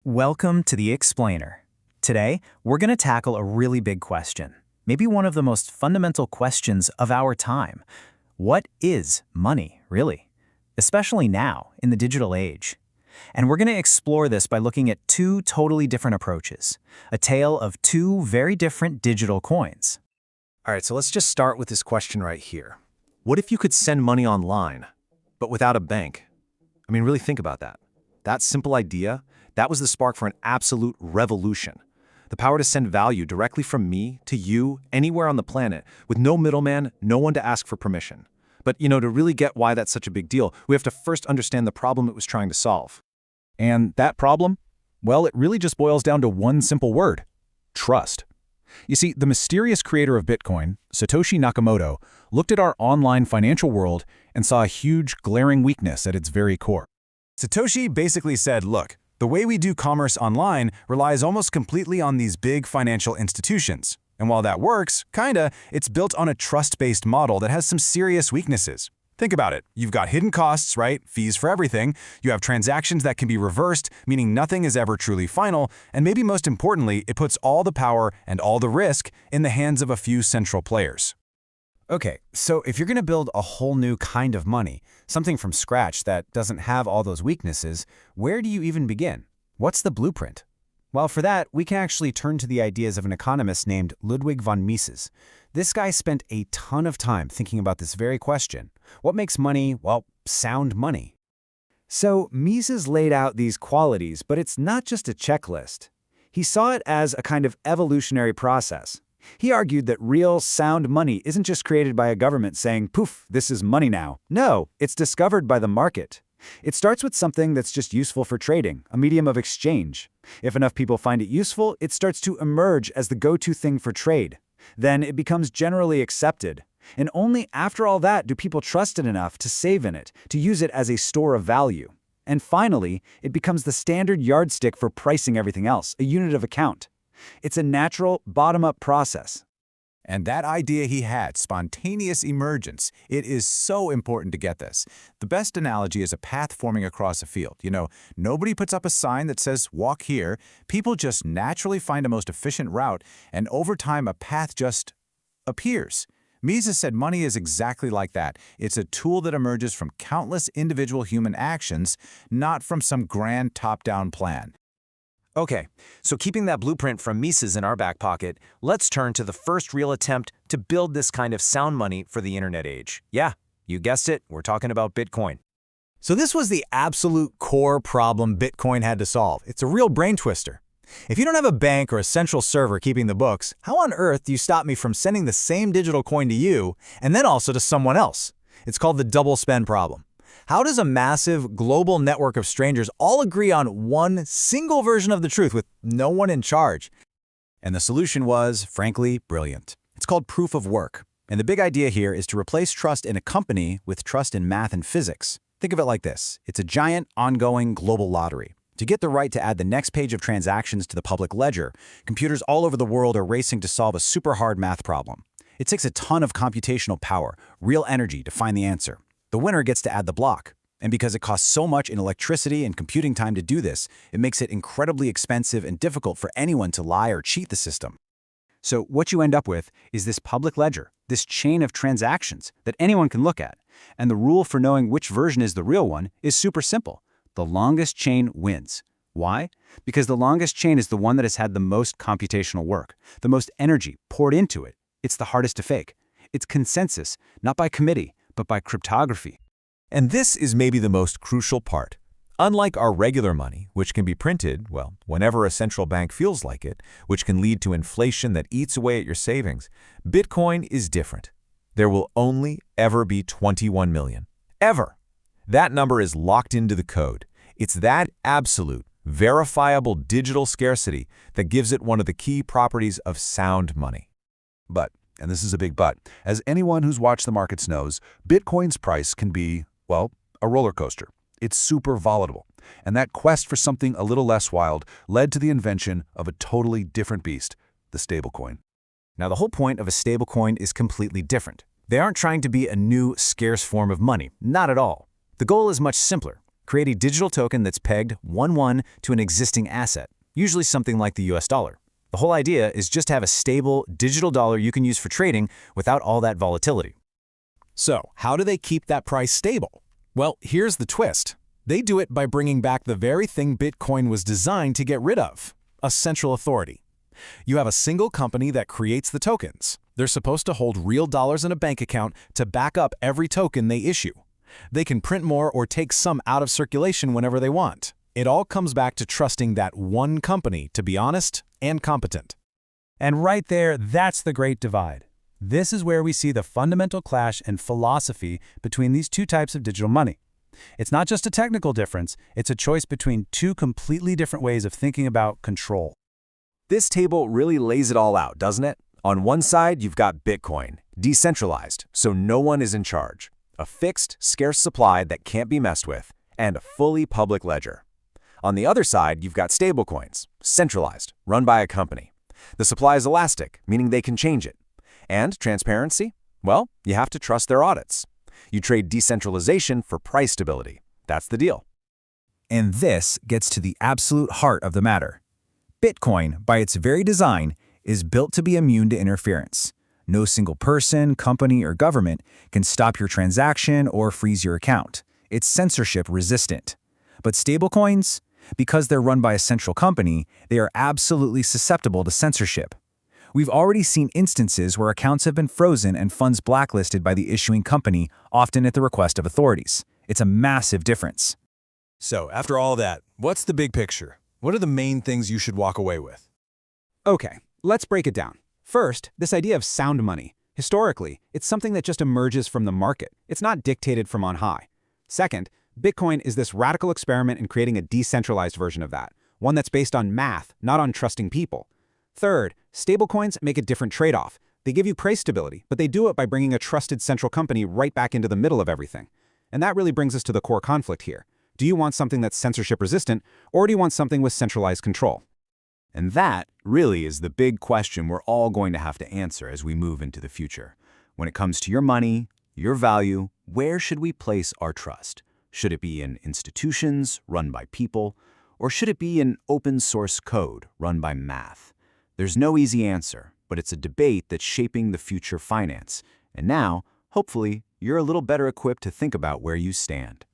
Welcome to The Explainer. Today, we're going to tackle a really big question, maybe one of the most fundamental questions of our time. What is money, really? Especially now, in the digital age. And we're going to explore this by looking at two totally different approaches, a tale of two very different digital coins. All right, so let's just start with this question right here. What if you could send money online, but without a bank? I mean, really think about that. That simple idea, that was the spark for an absolute revolution. The power to send value directly from me to you, anywhere on the planet, with no middleman, no one to ask for permission. But, to really get why that's such a big deal, we have to first understand the problem it was trying to solve. And that problem? Well, it really just boils down to one simple word: trust. You see, the mysterious creator of Bitcoin, Satoshi Nakamoto, looked at our online financial world and saw a huge, glaring weakness at its very core. Satoshi basically said, look, the way we do commerce online relies almost completely on these big financial institutions. And while that works, it's built on a trust-based model that has some serious weaknesses. Think about it. You've got hidden costs, right? Fees for everything. You have transactions that can be reversed, meaning nothing is ever truly final. And maybe most importantly, it puts all the power and all the risk in the hands of a few central players. Okay, so if you're going to build a whole new kind of money, something from scratch that doesn't have all those weaknesses, where do you even begin? What's the blueprint? Well, for that, we can actually turn to the ideas of an economist named Ludwig von Mises. This guy spent a ton of time thinking about this very question. What makes money, well, sound money? So Mises laid out these qualities, but it's not just a checklist. He saw it as a kind of evolutionary process. He argued that real, sound money isn't just created by a government saying, poof, this is money now. No, it's discovered by the market. It starts with something that's just useful for trading, a medium of exchange. If enough people find it useful, it starts to emerge as the go-to thing for trade. Then it becomes generally accepted. And only after all that do people trust it enough to save in it, to use it as a store of value. And finally, it becomes the standard yardstick for pricing everything else, a unit of account. It's a natural, bottom-up process. And that idea he had, spontaneous emergence, it is so important to get this. The best analogy is a path forming across a field. Nobody puts up a sign that says, walk here. People just naturally find a most efficient route, and over time a path just appears. Mises said money is exactly like that. It's a tool that emerges from countless individual human actions, not from some grand top-down plan. Okay, so keeping that blueprint from Mises in our back pocket, let's turn to the first real attempt to build this kind of sound money for the internet age. Yeah, you guessed it, we're talking about Bitcoin. So this was the absolute core problem Bitcoin had to solve. It's a real brain twister. If you don't have a bank or a central server keeping the books, how on earth do you stop me from sending the same digital coin to you and then also to someone else? It's called the double spend problem. How does a massive global network of strangers all agree on one single version of the truth with no one in charge? And the solution was, frankly, brilliant. It's called proof of work. And the big idea here is to replace trust in a company with trust in math and physics. Think of it like this. It's a giant, ongoing global lottery. To get the right to add the next page of transactions to the public ledger, computers all over the world are racing to solve a super hard math problem. It takes a ton of computational power, real energy, to find the answer. The winner gets to add the block. And because it costs so much in electricity and computing time to do this, it makes it incredibly expensive and difficult for anyone to lie or cheat the system. So what you end up with is this public ledger, this chain of transactions that anyone can look at. And the rule for knowing which version is the real one is super simple. The longest chain wins. Why? Because the longest chain is the one that has had the most computational work, the most energy poured into it. It's the hardest to fake. It's consensus, not by committee, but by cryptography. And this is maybe the most crucial part. Unlike our regular money, which can be printed, whenever a central bank feels like it, which can lead to inflation that eats away at your savings, Bitcoin is different. There will only ever be 21 million. Ever! That number is locked into the code. It's that absolute, verifiable digital scarcity that gives it one of the key properties of sound money. But, and this is a big but, as anyone who's watched the markets knows, Bitcoin's price can be, a roller coaster. It's super volatile. And that quest for something a little less wild led to the invention of a totally different beast, the stablecoin. Now, the whole point of a stablecoin is completely different. They aren't trying to be a new, scarce form of money. Not at all. The goal is much simpler. Create a digital token that's pegged 1-1 to an existing asset, usually something like the US dollar. The whole idea is just to have a stable digital dollar you can use for trading without all that volatility. So, how do they keep that price stable? Well, here's the twist. They do it by bringing back the very thing Bitcoin was designed to get rid of, a central authority. You have a single company that creates the tokens. They're supposed to hold real dollars in a bank account to back up every token they issue. They can print more or take some out of circulation whenever they want. It all comes back to trusting that one company to be honest and competent. And right there, that's the great divide. This is where we see the fundamental clash in philosophy between these two types of digital money. It's not just a technical difference, it's a choice between two completely different ways of thinking about control. This table really lays it all out, doesn't it? On one side, you've got Bitcoin, decentralized, so no one is in charge, a fixed, scarce supply that can't be messed with, and a fully public ledger. On the other side, you've got stablecoins, centralized, run by a company. The supply is elastic, meaning they can change it. And transparency? Well, you have to trust their audits. You trade decentralization for price stability. That's the deal. And this gets to the absolute heart of the matter. Bitcoin, by its very design, is built to be immune to interference. No single person, company, or government can stop your transaction or freeze your account. It's censorship resistant. But stablecoins, because they're run by a central company, they are absolutely susceptible to censorship. We've already seen instances where accounts have been frozen and funds blacklisted by the issuing company, often at the request of authorities. It's a massive difference. So, after all that, what's the big picture? What are the main things you should walk away with? Okay, let's break it down. First, this idea of sound money. Historically, it's something that just emerges from the market. It's not dictated from on high. Second, Bitcoin is this radical experiment in creating a decentralized version of that, one that's based on math, not on trusting people. Third, stablecoins make a different trade-off. They give you price stability, but they do it by bringing a trusted central company right back into the middle of everything. And that really brings us to the core conflict here. Do you want something that's censorship-resistant, or do you want something with centralized control? And that really is the big question we're all going to have to answer as we move into the future. When it comes to your money, your value, where should we place our trust? Should it be in institutions run by people, or should it be in open-source code run by math? There's no easy answer, but it's a debate that's shaping the future finance. And now, hopefully, you're a little better equipped to think about where you stand.